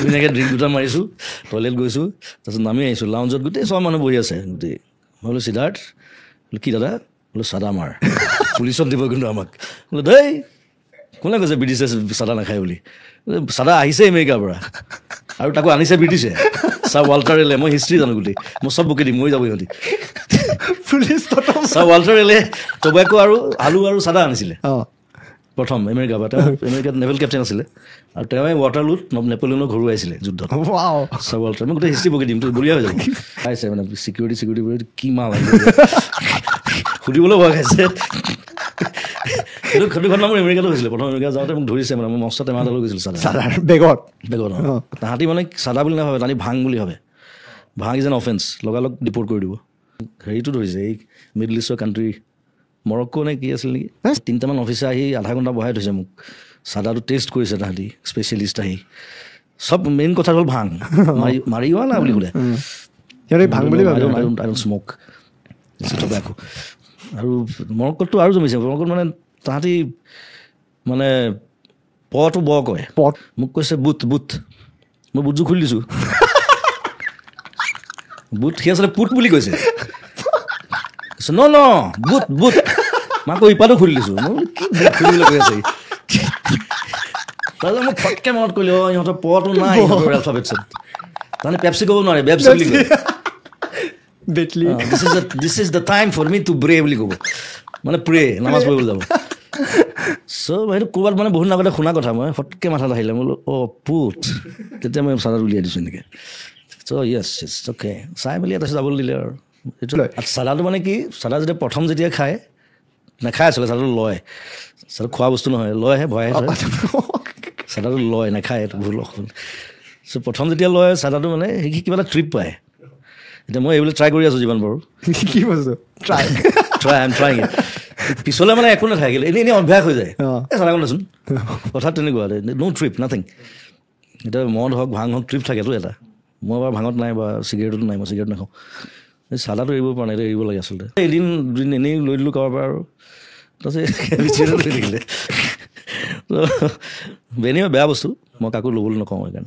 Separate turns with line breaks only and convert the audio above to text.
ধুনীয়াকৈ ড্ৰিংক দুটা মাৰিছোঁ, টয়লেট গৈছোঁ, তাৰপিছত নামি আহিছোঁ। লাউঞ্জত গোটেই চব মানুহ বহি আছে গোটেই। মই বোলো সিদ্ধাৰ্থ, বোলো কি দাদা? বোলো চাদা মাৰ, পুলিচত দিব কিন্তু আমাক। বোলো দেই কোনে কৈছে ব্ৰিটিছে চাদা নাখায় বুলি? চাদা আহিছে আমেৰিকাৰ পৰা, আৰু তাকো আনিছে ব্ৰিটিছে। ছাৰ ৱাল্টাৰ ৰেলে, মই হিষ্ট্ৰী জানো গোটেই, মই চব বকি দিম, মই যাব সিহঁতি। ছাৰ ৱাল্টাৰ ৰেলে টবেকো আৰু আলু আৰু চাদা আনিছিলে প্ৰথম আমেৰিকাৰ পৰা। তেওঁ আমেৰিকাত নেভেল কেপ্টেইন আছিলে, আৰু তেওঁৱে ৱাটাৰলুত নেপলিয়নৰ ঘৰুৱাইছিলে যুদ্ধত। ছাৰ ৱাল্টাৰ, মই গোটেই হিষ্ট্ৰী বকি দিম, তো বঢ়িয়া হৈ যাব। খাইছে মানে চিকিউৰিটি কি মাল সুধিবলৈ ভয় খাইছে। সেইটো ঘটনা মোৰ আমেৰিকাতো হৈছিলে। প্ৰথম আমেৰিকা যাওঁতে মোক ধৰিছে, মানে মই মস্ত টেমা লৈ গৈছিলোঁ চাদা বেগত। তাহাঁতি মানে চাদা বুলি নাভাবে, তাহাঁতি ভাং বুলি ভাবে। ভাং ইজ এন অফেন্স, লগালগ ডিপৰ্ট কৰি দিব। হেৰিটো ধৰিছে এই মিডল ইষ্টৰ কাণ্ট্ৰি, মৰক্কো নে কি আছিল নেকি, 3টামান অফিচাৰ আহি আধা ঘণ্টা বহাই থৈছে মোক। চাদাটো টেষ্ট কৰিছে তাহাঁতি, স্পেচিয়েলিষ্ট আহি। চব মেইন কথা হ'ল ভাং, মাৰি হোৱা না বুলি ক'লে। স্মক টবেকো। আৰু মৰক্কোততো আৰু জমিছে। মৰক্কোত মানে তাহাঁতি মানে পটো ব কয়, মোক কৈছে বুট বুট, মই বুটযোৰ খুলি দিছোঁ। বুট সি আচলতে পুট বুলি কৈছে। ন ন বুট বুট, মাকো ইপাতো খুলি দিছোঁ। মই বোলো কি বুট খুলিবলৈ কৈ আছে। তাৰপিছত মোক ফটকৈ মনত কৰিলে, অঁ ইহঁতৰ পটো নাই ইহঁতৰ এলফাবেটছত। তাৰমানে পেপচি ক'ব নোৱাৰে, বেপচি বুলি কয়। This is the time for me to break বুলি ক'ব, মানে প্ৰে, নামাজ পঢ়িবলৈ যাব। চ' সেইটো ক'ৰবাত মানে বহুত আগতে শুনা কথা, মই ফটকৈ মাথাত আহিলে। মই বোলো অঁ পুট, তেতিয়া মই চাদাত উলিয়াই দিছোঁ এনেকৈ। চ' য়েছ য়েছ অ'কে, চাই মেলি তাৰপিছত যাবলৈ দিলে আৰু। এইটো চাদাটো মানে কি, চাদা যেতিয়া প্ৰথম যেতিয়া খায়, নাখায় আচলতে চাদাটো লয়। চাদা খোৱা বস্তু নহয়, লয়হে, ভয়াহে থয়। চাদাটো লয়, নাখায়, এইটো ভুল অসমত। চ' প্ৰথম যেতিয়া লয় চাদাটো, মানে সি কিবা এটা ট্ৰিপ পায়। এতিয়া মই এইবিলাক ট্ৰাই কৰি আছোঁ যিমান পাৰোঁ।
কি বস্তু? Try
I am trying it. পিছলৈ মানে একো নাথাকিলে, এনেই অভ্যাস হৈ যায়। এই চাদা দেচোন, কথাত তেনেকুৱা, ন' ট্ৰিপ নাথিং। এতিয়া মদ হওক ভাং হওক ট্ৰিপ থাকেতো এটা। মই বাৰু ভাঙত নাই বা চিগাৰেটতো নাই, মই চিগাৰেট নাখাওঁ। এই চাদাটো এৰিব পৰা নাই, এৰিব লাগে আচলতে। এদিন দুদিন এনেই লৈ দিলোঁ কাৰোবাৰ পৰা, আৰু তাৰপিছত লৈ থাকিলে। বেয়া বস্তু, মই কাকো ল'বলৈ নকওঁ সেইকাৰণে।